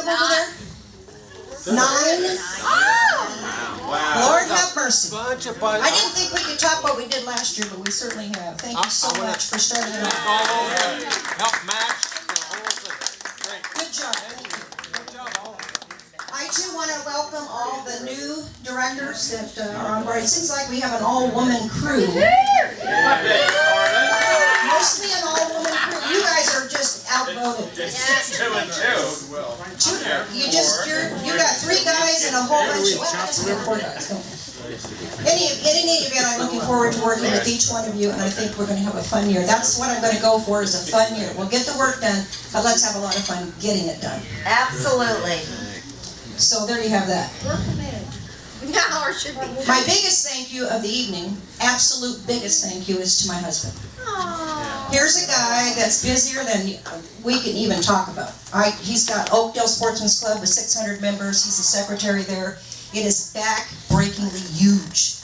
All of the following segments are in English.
them over there? 9? Wow. Lord have mercy. I I didn't think we could top what we did last year, but we certainly have. Thank you so much for starting it off. all over. Help match the whole thing. Great. Good job. Thank you. Good job, all of you. I too want to welcome all the new directors that are on board. It seems like we have an all-woman crew. Mostly an all-woman crew. You guys are just outvoted. Two and two. You got 3 guys and a whole bunch of, well, I guess we have 4 guys. In any event, I'm looking forward to working with each one of you, and I think we're going to have a fun year. That's what I'm going to go for, is a fun year. We'll get the work done, but let's have a lot of fun getting it done. Absolutely. So there you have that. Yeah, or should be. My biggest thank you of the evening, absolute biggest thank you, is to my husband. Aww. Here's a guy that's busier than we can even talk about. He's got Oakdale Sportsman's Club with 600 members. He's the secretary there. It is back-breakingly huge.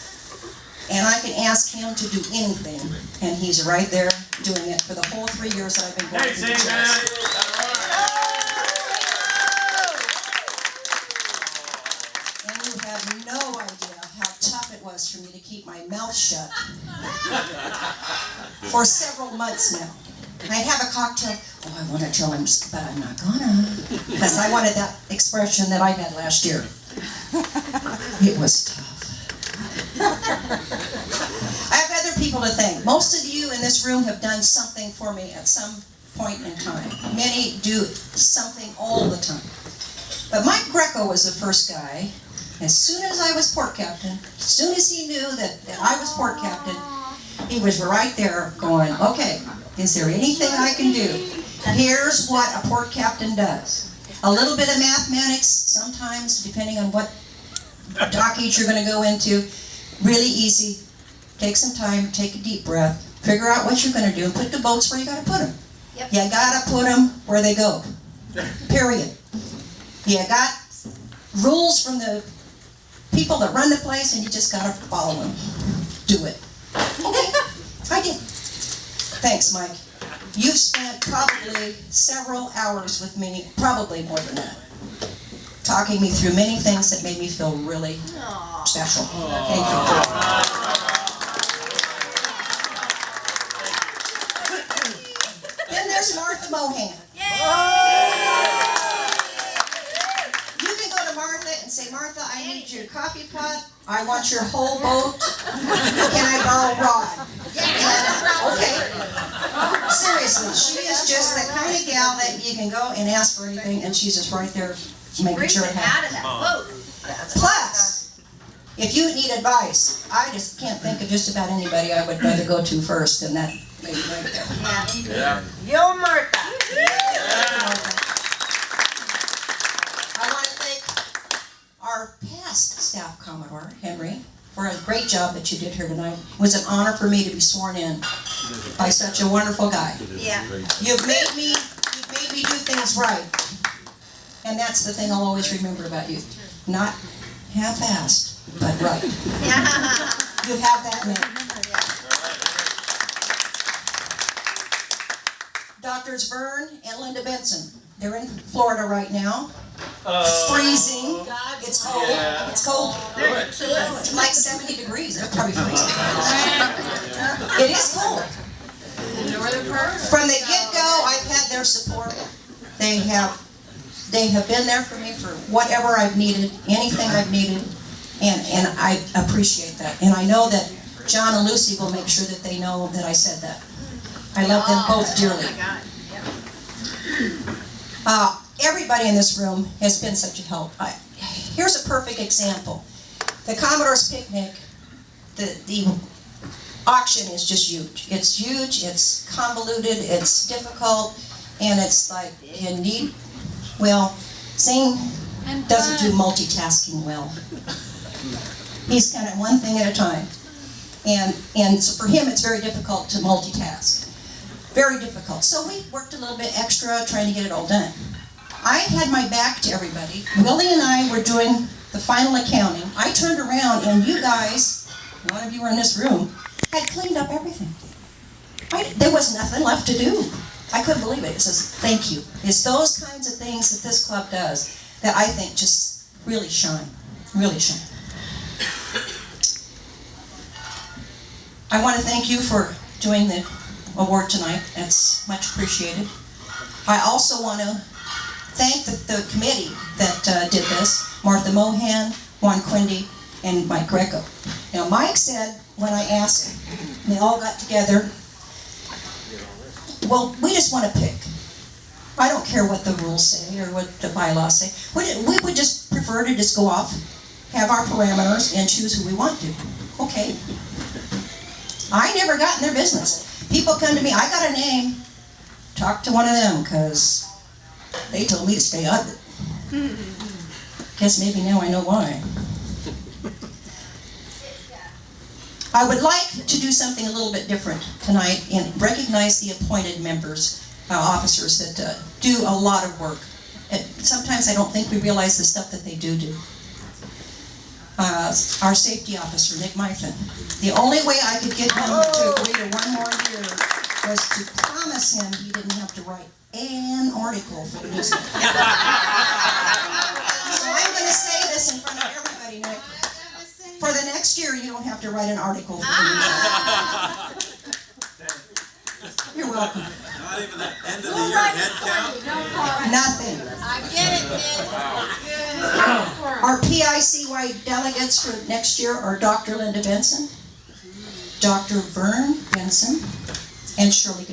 And I can ask him to do anything, and he's right there doing it for the whole 3 years that I've been going through the church. And you have no idea how tough it was for me to keep my mouth shut for several months now. I'd have a cocktail. Oh, I want to tell him, but I'm not gonna, because I wanted that expression that I had last year. It was tough. I have other people to thank. Most of you in this room have done something for me at some point in time. Many do something all the time. But Mike Greco was the first guy. As soon as I was port captain, as soon as he knew that I was port captain, he was right there going, okay, is there anything I can do? Here's what a port captain does. A little bit of mathematics, sometimes, depending on what dockage you're going to go into. Really easy. Take some time, take a deep breath, figure out what you're going to do, and put the boats where you got to put them. Yep. You got to put them where they go. Period. You got rules from the people that run the place, and you just got to follow them. Do it. Okay, I did. Thanks, Mike. You've spent probably several hours with me, probably more than that, talking me through many things that made me feel really special. Thank you. Then there's Martha Mohan. You can go to Martha and say, Martha, I need your coffee pot. I want your whole boat. Can I borrow a rod? Okay. Seriously, she is just the kind of gal that you can go and ask for anything, and she's just right there making sure it happens. Plus, if you need advice, I just can't think of just about anybody I would rather go to first than that lady right there. Yeah. Yo, Martha. I want to thank our past staff Commodore, Henry, for a great job that you did here tonight. It was an honor for me to be sworn in by such a wonderful guy. Yeah. You've made me do things right. And that's the thing I'll always remember about you. Not half-assed, but right. You have that name. Drs. Vern and Linda Benson. They're in Florida right now. Freezing. It's cold. Yeah. It's cold. It's like 70 degrees. They're probably freezing. It is cold. From the get-go, I've had their support. They have been there for me for whatever I've needed, anything I've needed, and I appreciate that. And I know that John and Lucy will make sure that they know that I said that. I love them both dearly. Everybody in this room has been such a help. Here's a perfect example. The Commodore's Picnic, the auction is just huge. It's huge, it's convoluted, it's difficult, and it's like you need, well, Zane doesn't do multitasking well. He's kind of one thing at a time. And so for him, it's very difficult to multitask. Very difficult. So we worked a little bit extra trying to get it all done. I had my back to everybody. Willie and I were doing the final accounting. I turned around and you guys, a lot of you were in this room, had cleaned up everything. There was nothing left to do. I couldn't believe it. It says, thank you. It's those kinds of things that this club does that I think just really shine, really shine. I want to thank you for doing the award tonight. That's much appreciated. I also want to thank the committee that did this, Martha Mohan, Juan Quindy, and Mike Greco. Now, Mike said, when I asked, and they all got together, well, we just want to pick. I don't care what the rules say or what the bylaws say. We would just prefer to just go off, have our parameters, and choose who we want to. Okay. I never got in their business. People come to me, I got a name. Talk to one of them, because they told me to stay out of it. Guess maybe now I know why. I would like to do something a little bit different tonight and recognize the appointed members, officers that do a lot of work. Sometimes I don't think we realize the stuff that they do. Our safety officer, Nick Myfin. The only way I could get him to agree to 1 more year was to promise him he didn't have to write an article for the newspaper. So I'm going to say this in front of everybody, Nick. For the next year, you don't have to write an article for the newspaper. You're welcome. Not even the end of the year head count? Nothing. I get it, man. Our PICY delegates for next year are Dr. Linda Benson, Dr. Vern Benson, and Shirley